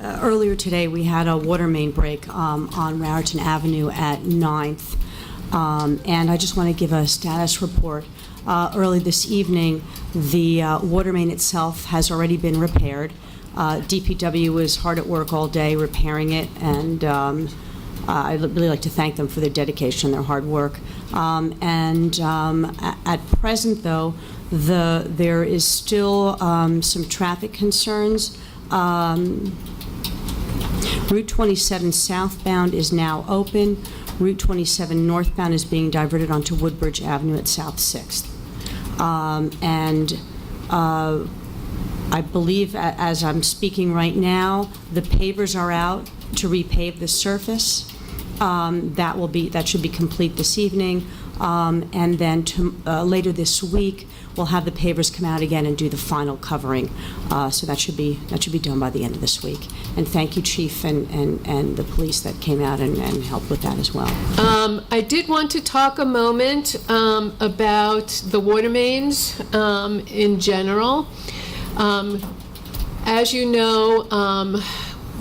earlier today we had a water main break on Raritan Avenue at 9th, and I just want to give a status report. Early this evening, the water main itself has already been repaired. DPW was hard at work all day repairing it, and I'd really like to thank them for their dedication, their hard work. At present, though, there is still some traffic concerns. Route 27 southbound is now open. Route 27 northbound is being diverted onto Woodbridge Avenue at South 6th. I believe, as I'm speaking right now, the pavers are out to repave the surface. That should be complete this evening, and then later this week we'll have the pavers come out again and do the final covering. So that should be done by the end of this week. And thank you, Chief, and the police that came out and helped with that as well. I did want to talk a moment about the water mains in general. As you know,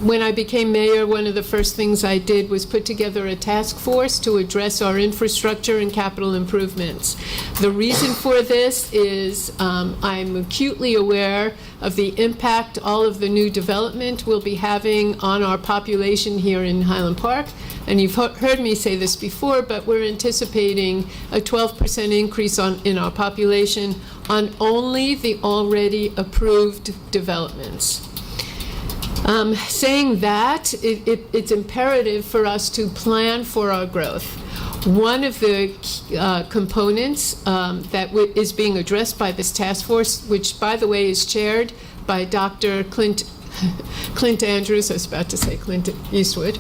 when I became mayor, one of the first things I did was put together a task force to address our infrastructure and capital improvements. The reason for this is I'm acutely aware of the impact all of the new development will be having on our population here in Highland Park. And you've heard me say this before, but we're anticipating a 12% increase in our population on only the already approved developments. Saying that, it's imperative for us to plan for our growth. One of the components that is being addressed by this task force, which, by the way, is chaired by Dr. Clint Andrews. I was about to say Clint Eastwood.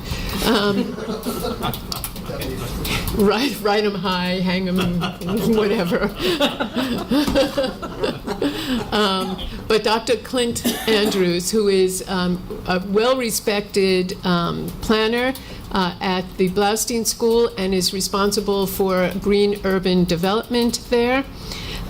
Ride 'em high, hang 'em, whatever. But Dr. Clint Andrews, who is a well-respected planner at the Blaustein School and is responsible for green urban development there.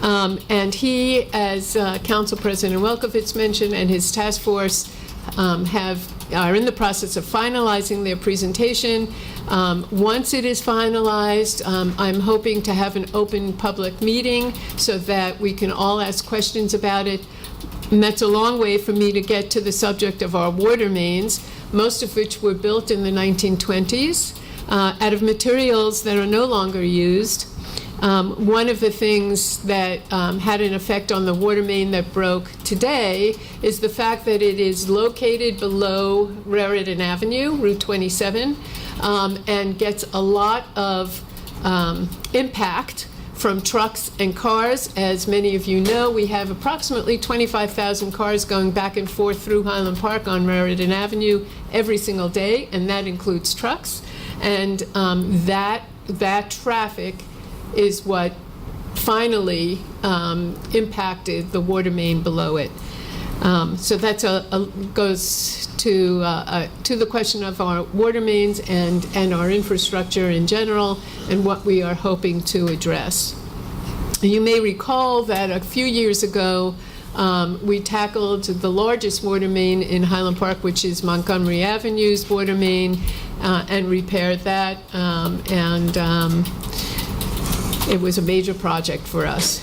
And he, as Council President Welkowitz mentioned, and his task force are in the process of finalizing their presentation. Once it is finalized, I'm hoping to have an open public meeting so that we can all ask questions about it. And that's a long way for me to get to the subject of our water mains, most of which were built in the 1920s out of materials that are no longer used. One of the things that had an effect on the water main that broke today is the fact that it is located below Raritan Avenue, Route 27, and gets a lot of impact from trucks and cars. As many of you know, we have approximately 25,000 cars going back and forth through Highland Park on Raritan Avenue every single day, and that includes trucks. And that traffic is what finally impacted the water main below it. So that goes to the question of our water mains and our infrastructure in general and what we are hoping to address. You may recall that a few years ago we tackled the largest water main in Highland Park, which is Montgomery Avenue's water main, and repaired that. It was a major project for us.